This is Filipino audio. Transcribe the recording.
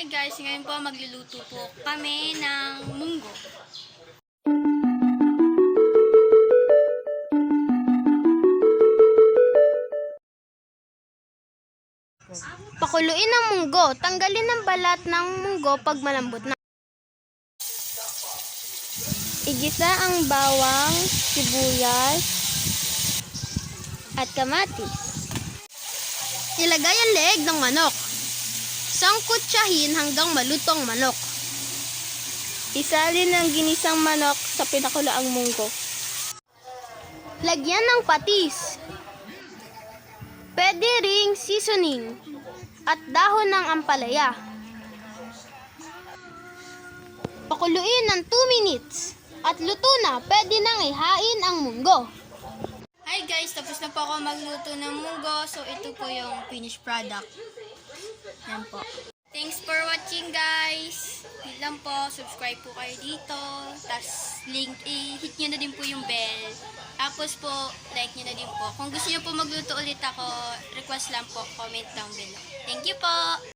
Hi guys, ngayon po magluluto po kami ng munggo. Pakuluin ang munggo. Tanggalin ang balat ng munggo pag malambot na. Igisa ang bawang, sibuyas, at kamatis. Ilagay ang leeg ng manok. Sangkutsahin hanggang maluto ang manok. Isalin ang ginisang manok sa pinakulaang munggo. Lagyan ng patis. Pwede ring seasoning at dahon ng ampalaya. Pakuluin ng 2 minutes at luto na. Pwede nang ihain ang munggo. Hi guys, tapos na po ako magluto ng munggo. So ito po yung finished product. Yan po. Thanks for watching guys. Yun lang po, subscribe po kayo dito. Tapos link, hit nyo na din po yung bell. Tapos po, like nyo na din po. Kung gusto nyo po magluto ulit ako, request lang po, comment down below. Thank you po!